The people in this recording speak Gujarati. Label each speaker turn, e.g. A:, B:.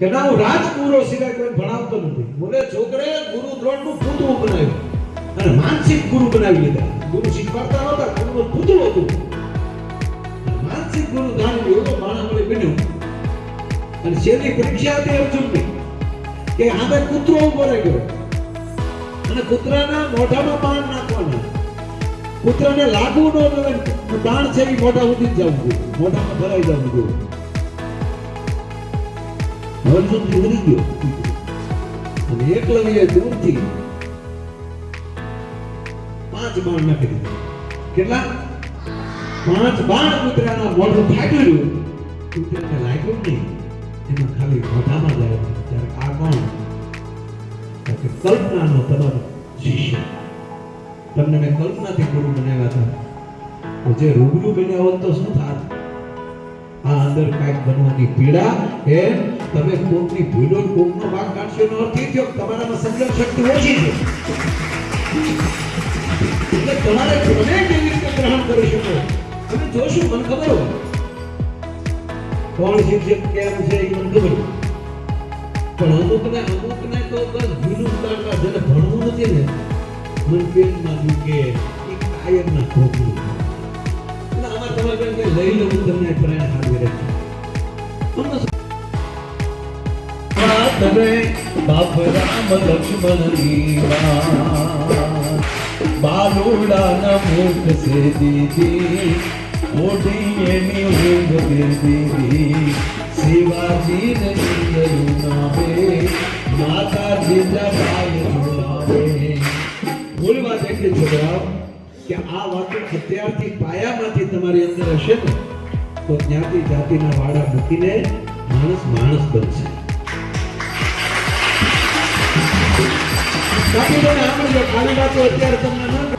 A: કે ના હું રાજગુરુ સિવાય કોઈ ભણાવતો નથી. બોલે છોકરે ગુરુ દ્રોણનું પૂતળું બનાવ્યું અને માનસિક ગુરુ બનાવી લીધા. ગુરુ શીખવાડતા નહોતા, ગુરુનું પૂતળું હતું. માનસિક ગુરુ ધારણ એવો માણસ બન્યો. અને છેલ્લી પરીક્ષા હતી અર્જુનની કે આમે કૂતરો ઉભો રહી ગયો અને કૂતરાના મોઢામાં બાણ નાખવાના. કૂતરાને લાગુ ન જોઈએ, બાણ છે એ મોઢા સુધી જ જવું જોઈએ, મોઢામાં ભરાઈ જવું જોઈએ. અર્જુન ઉતરી ગયો અને એકલવ્ય દૂરથી 5 બાણ નાખી દીધા. કેટલા? 5 બાણ કૂતરાના મોઢું ફાટ્યું. કૂતરાને લાગ્યું નહીં, એમાં ખાલી મોઢામાં જ આવ્યું. ત્યારે આ કોણ? કલ્પનાનો તમારો શિષ્ય. તમને મેં કલ્પનાથી ગુરુ બનાવ્યા હતા. તો જે રૂબરૂ બન્યા હોત તો શું થાત? આ અંદર કાંઈક બનવાની પીડા એ તમે કોકની ભૂલો કોકનો ભાગ કાઢશો એનો અર્થ એ થયો કે તમારામાં સંયમ શક્તિ ઓછી છે. એટલે તમારે કોને કેવી રીતે ગ્રહણ કરી શકો તમે જોશું. મને ખબર હોય કોણ શિક્ષક કેમ છે એ મને ખબર, પણ અમુકને તો બસ ભૂલું કાઢવા જેને ભણવું નથી ને મન પેટમાં દુખે એ કાયમના ખોખલું. આમાં તમારે કઈ લઈ લઉં તમને પ્રેરણા આવી રહી
B: તમે બાપ રામ લક્ષ્મણની બાલુડાના મુખ સે દીદી મોટી એની ઊંઘ દીદી શિવાજી નંદનું નામે માતા જીજાબાઈ જોડાવે.
A: મૂળ વાત એટલી છોકરાઓ કે આ વાતો અત્યારથી પાયામાંથી તમારી અંદર હશે ને તો જ્ઞાતિ જાતિના વાડા મૂકીને માણસ બનશે. બાકી તમે સાંભળજો, ખાલી વાતો અત્યારે તમને ન